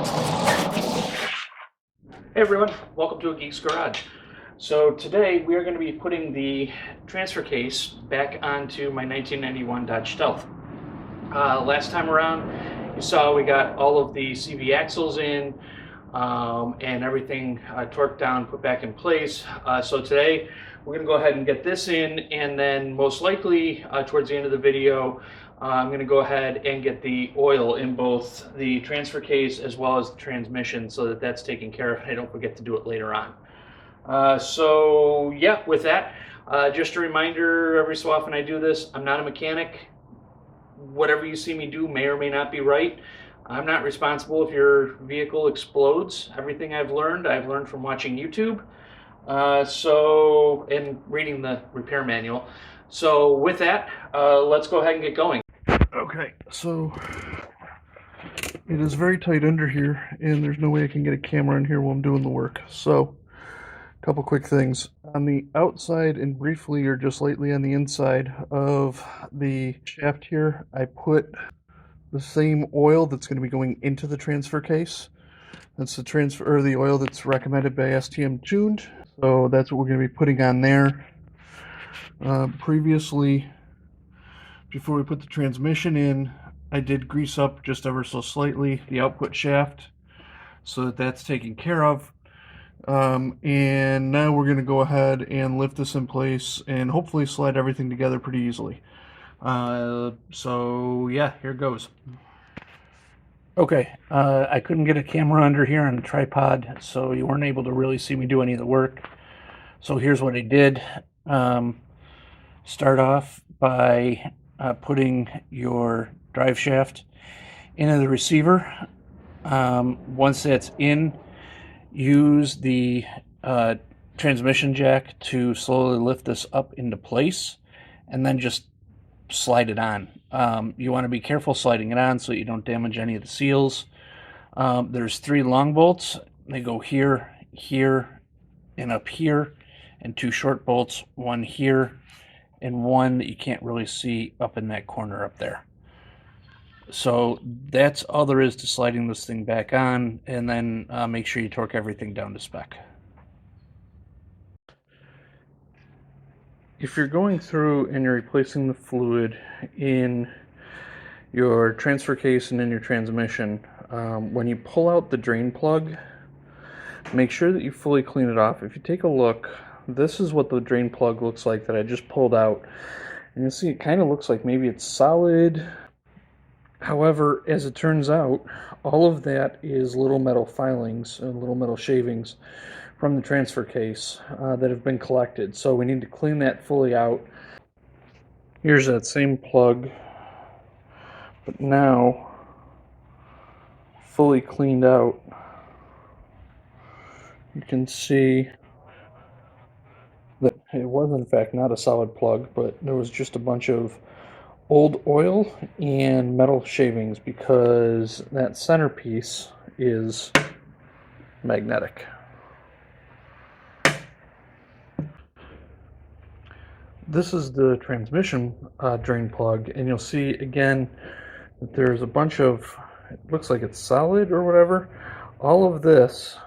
Hey everyone, welcome to A Geek's Garage. So today we are going to be putting the transfer case back onto my 1991 Dodge Stealth. Last time around you saw we got all of the CV axles in and everything torqued down, put back in place. So today we're going to go ahead and get this in, and then most likely towards the end of the video I'm going to go ahead and get the oil in both the transfer case as well as the transmission so that that's taken care of and I don't forget to do it later on. So yeah, with that, just a reminder, every so often I do this. I'm not a mechanic. Whatever you see me do may or may not be right. I'm not responsible if your vehicle explodes. Everything I've learned from watching YouTube. And reading the repair manual. So with that, let's go ahead and get going. Okay, so it is very tight under here, and there's no way I can get a camera in here while I'm doing the work. So, a couple quick things. On the outside and briefly or just lightly on the inside of the shaft here, I put the same oil that's going to be going into the transfer case. That's the oil that's recommended by STM Tuned. So that's what we're going to be putting on there. Previously, before we put the transmission in, I did grease up just ever so slightly the output shaft so that that's taken care of. And now we're going to go ahead and lift this in place and hopefully slide everything together pretty easily. So yeah, here goes. Okay, I couldn't get a camera under here on a tripod, so you weren't able to really see me do any of the work. So here's what I did. Start off by putting your drive shaft into the receiver. Once that's in, use the transmission jack to slowly lift this up into place and then just slide it on. You want to be careful sliding it on so you don't damage any of the seals. There's 3 long bolts. They go here, here, and up here, and 2 short bolts, one here and one that you can't really see up in that corner up there. So that's all there is to sliding this thing back on, and then make sure you torque everything down to spec. If you're going through and you're replacing the fluid in your transfer case and in your transmission, when you pull out the drain plug, make sure that you fully clean it off. If you take a look, this is what the drain plug looks like that I just pulled out. And you'll see it kind of looks like maybe it's solid. However, as it turns out, all of that is little metal filings and little metal shavings from the transfer case that have been collected. So we need to clean that fully out. Here's that same plug, but now fully cleaned out. You can see that it was in fact not a solid plug, but there was just a bunch of old oil and metal shavings because that centerpiece is magnetic. This is the transmission drain plug, and you'll see again that there's a bunch of, it looks like it's solid or whatever. All of this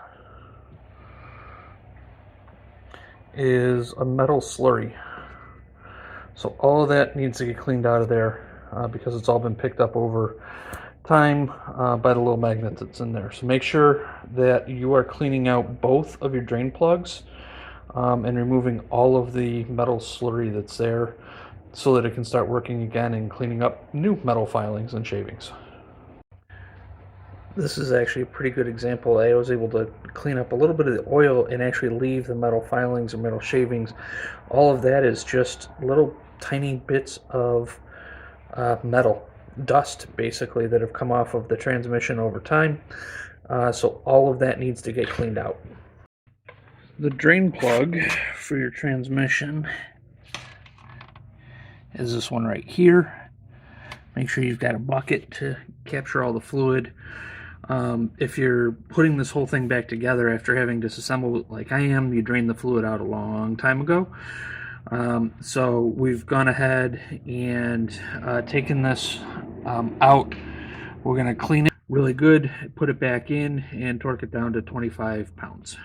is a metal slurry. So all of that needs to get cleaned out of there because it's all been picked up over time by the little magnet that's in there. So make sure that you are cleaning out both of your drain plugs and removing all of the metal slurry that's there so that it can start working again and cleaning up new metal filings and shavings. This is actually a pretty good example. I was able to clean up a little bit of the oil and actually leave the metal filings and metal shavings. All of that is just little tiny bits of metal, dust basically, that have come off of the transmission over time. So all of that needs to get cleaned out. The drain plug for your transmission is this one right here. Make sure you've got a bucket to capture all the fluid. If you're putting this whole thing back together after having disassembled it like I am, you drained the fluid out a long time ago. So we've gone ahead and taken this out. We're going to clean it really good, put it back in and torque it down to 25 pounds.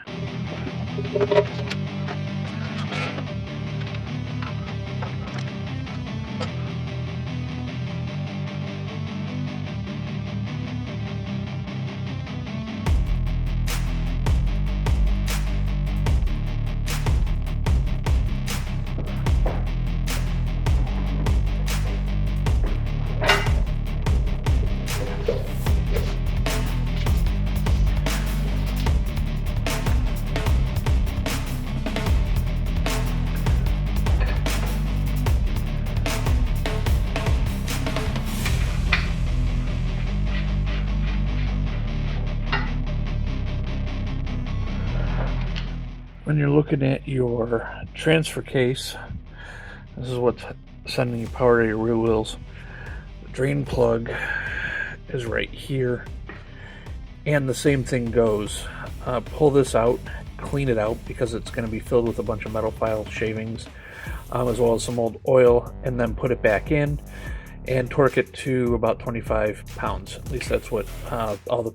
When you're looking at your transfer case, this is what's sending you power to your rear wheels. The drain plug is right here, and the same thing goes. Pull this out, clean it out because it's going to be filled with a bunch of metal file shavings, as well as some old oil, and then put it back in and torque it to about 25 pounds. At least that's what all the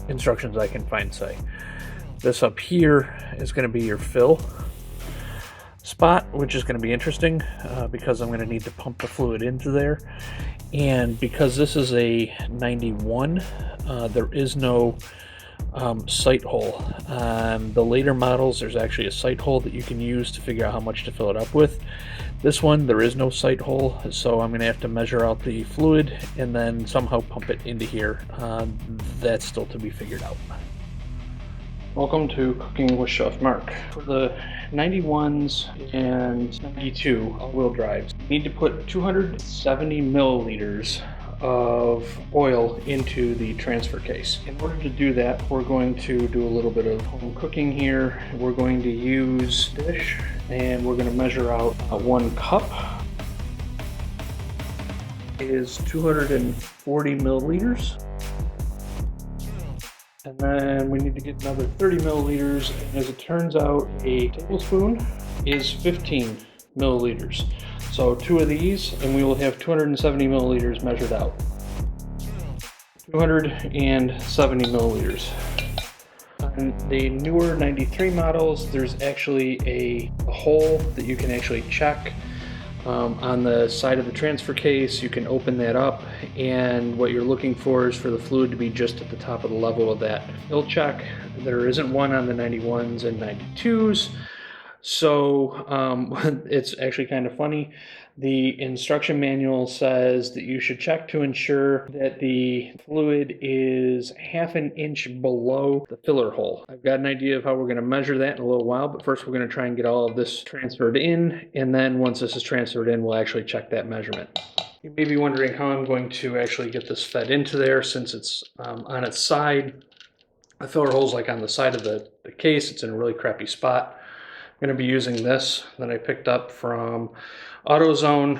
instructions I can find say. This up here is going to be your fill spot, which is going to be interesting because I'm going to need to pump the fluid into there. And because this is a 91, there is no sight hole. On the later models, there's actually a sight hole that you can use to figure out how much to fill it up with. This one, there is no sight hole, so I'm going to have to measure out the fluid and then somehow pump it into here. That's still to be figured out. Welcome to Cooking with Chef Mark. For the 91s and 92 all-wheel drives, you need to put 270 milliliters of oil into the transfer case. In order to do that, we're going to do a little bit of home cooking here. We're going to use a dish and we're going to measure out 1 cup is 240 milliliters. And then we need to get another 30 milliliters, and as it turns out, a tablespoon is 15 milliliters. So 2 of these, and we will have 270 milliliters measured out. 270 milliliters. On the newer 93 models, there's actually a hole that you can actually check. On the side of the transfer case, you can open that up, and what you're looking for is for the fluid to be just at the top of the level of that fill check. There isn't one on the 91s and 92s, so it's actually kind of funny. The instruction manual says that you should check to ensure that the fluid is ½ an inch below the filler hole. I've got an idea of how we're going to measure that in a little while, but first we're going to try and get all of this transferred in, and then once this is transferred in, we'll actually check that measurement. You may be wondering how I'm going to actually get this fed into there since it's on its side. The filler hole's like on the side of the case. It's in a really crappy spot. I'm going to be using this that I picked up from AutoZone.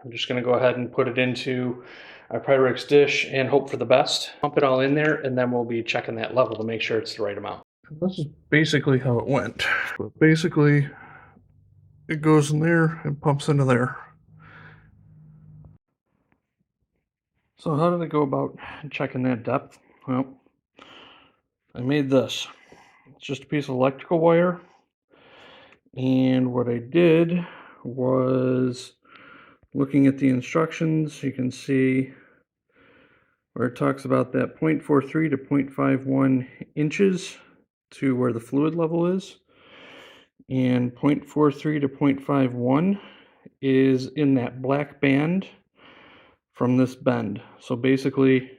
I'm just going to go ahead and put it into our Pyrex dish and hope for the best. Pump it all in there, and then we'll be checking that level to make sure it's the right amount. This is basically how it went. But basically, it goes in there and pumps into there. So how did I go about checking that depth? Well, I made this. It's just a piece of electrical wire. And what I did was, looking at the instructions, you can see where it talks about that 0.43 to 0.51 inches to where the fluid level is. And 0.43 to 0.51 is in that black band from this bend. So basically,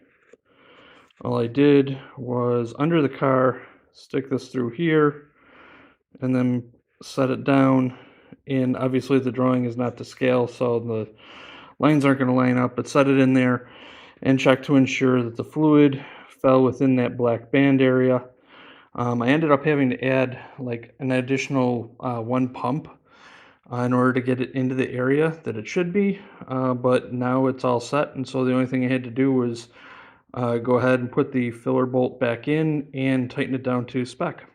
all I did was under the car, stick this through here, and then set it down. And obviously the drawing is not to scale, so the lines aren't going to line up, but set it in there and check to ensure that the fluid fell within that black band area. I ended up having to add like an additional 1 pump in order to get it into the area that it should be, but now it's all set, and so the only thing I had to do was go ahead and put the filler bolt back in and tighten it down to spec.